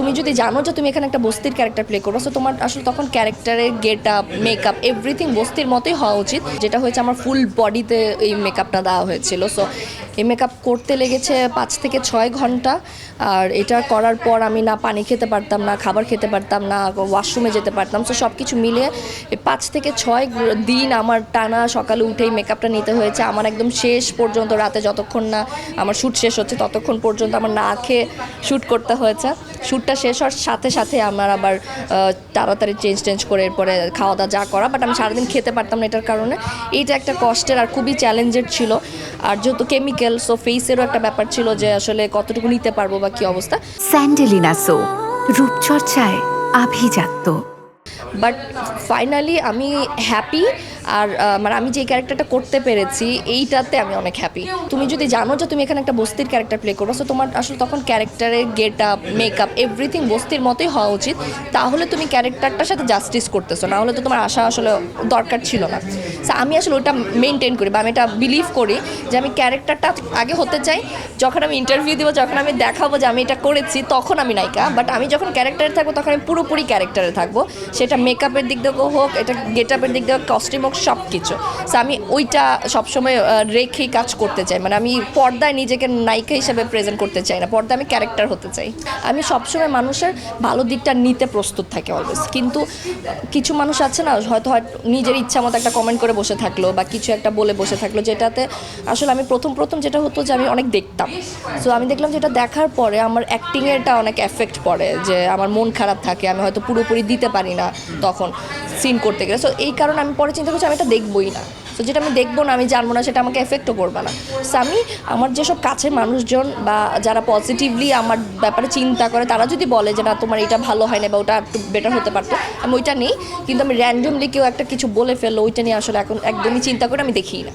তুমি যদি জানো যে তুমি এখানে একটা বস্তির ক্যারেক্টার প্লে করবে, সো তোমার আসলে তখন ক্যারেক্টারের গেট আপ, মেকআপ, এভরিথিং বস্তির মতোই হওয়া উচিত। যেটা হয়েছে, আমার ফুল বডিতে এই মেকআপটা দেওয়া হয়েছিল। সো এই মেকআপ করতে লেগেছে 5 থেকে 6 ঘন্টা। আর এটা করার পর আমি না পানি খেতে পারতাম, না খাবার খেতে পারতাম, না ওয়াশরুমে যেতে পারতাম। সো সব কিছু মিলিয়ে 5 থেকে 6 দিন আমার টানা সকালে উঠেই মেকআপটা নিতে হয়েছে। আমার একদম শেষ পর্যন্ত, রাতে যতক্ষণ না আমার শ্যুট শেষ হচ্ছে ততক্ষণ পর্যন্ত আমার না খেয়ে শ্যুট করতে হয়েছে। শ্যুটটা শেষ হওয়ার সাথে সাথে আমার আবার তাড়াতাড়ি চেঞ্জ করে এরপরে খাওয়া দাওয়া যা করা, বাট আমি সারাদিন খেতে পারতাম না এটার কারণে। এইটা একটা কষ্টের আর খুবই চ্যালেঞ্জের ছিল। আর যেহেতু কেমিক্যাল, সো ফেসেরও একটা ব্যাপার ছিল যে আসলে কতটুকু নিতে পারবো বা কী অবস্থা। স্যান্ডেলিনা সো, রূপচর্চায় আভিজাত্য। বাট ফাইনালি আমি হ্যাপি। আর মানে আমি যে ক্যারেক্টারটা করতে পেরেছি এইটাতে আমি অনেক হ্যাপি। তুমি যদি জানো যে তুমি এখানে একটা বস্তির ক্যারেক্টার প্লে করবে, সো তোমার আসলে তখন ক্যারেক্টারের গেট আপ, মেকআপ, এভরিথিং বস্তির মতোই হওয়া উচিত। তাহলে তুমি ক্যারেক্টারটার সাথে জাস্টিস করতেছো, না হলে তো তোমার আশা আসলে দরকার ছিল না। সো আমি আসলে ওটা মেনটেন করি বা আমি এটা বিলিভ করি যে আমি ক্যারেক্টারটা আগে হতে চাই। যখন আমি ইন্টারভিউ দিব, যখন আমি দেখাবো যে আমি এটা করেছি, তখন আমি নায়িকা। বাট আমি যখন ক্যারেক্টারে থাকবো তখন আমি পুরোপুরি ক্যারেক্টারে থাকবো। সেটা মেকআপের দিক দিয়ে হোক, এটা গেট আপের দিক দিয়ে হোক, কস্টিউম হোক, সব কিছু। সো আমি ওইটা সবসময় রেখেই কাজ করতে চাই। মানে আমি পর্দায় নিজেকে নায়িকা হিসেবে প্রেজেন্ট করতে চাই না, পর্দায় আমি ক্যারেক্টার হতে চাই। আমি সবসময় মানুষের ভালো দিকটা নিতে প্রস্তুত থাকি অলওয়েজ। কিন্তু কিছু মানুষ আছে না, হয়তো নিজের ইচ্ছা মতো একটা কমেন্ট করে বসে থাকলো বা কিছু একটা বলে বসে থাকলো, যেটাতে আসলে আমি প্রথম যেটা হতো যে আমি অনেক দেখতাম। সো আমি দেখলাম যে এটা দেখার পরে আমার অ্যাক্টিংয়েরটা অনেক এফেক্ট পড়ে, যে আমার মন খারাপ থাকে, আমি হয়তো পুরোপুরি দিতে পারি না তখন সিন করতে গেলে। সো এই কারণে আমি পরে চিন্তা করছি আমি এটা দেখবই না। সো যেটা আমি দেখবো না, আমি জানবো না, সেটা আমাকে এফেক্টও করবে না। সো আমি আমার যেসব কাছের মানুষজন বা যারা পজিটিভলি আমার ব্যাপারে চিন্তা করে, তারা যদি বলে যে না তোমার এটা ভালো হয় না বা ওটা একটু বেটার হতে পারতো, আমি ওইটা নিই। কিন্তু আমি র্যান্ডমলি কেউ একটা কিছু বলে ফেললো, ওইটা নিয়ে আসলে এখন একদমই চিন্তা করে আমি দেখি না।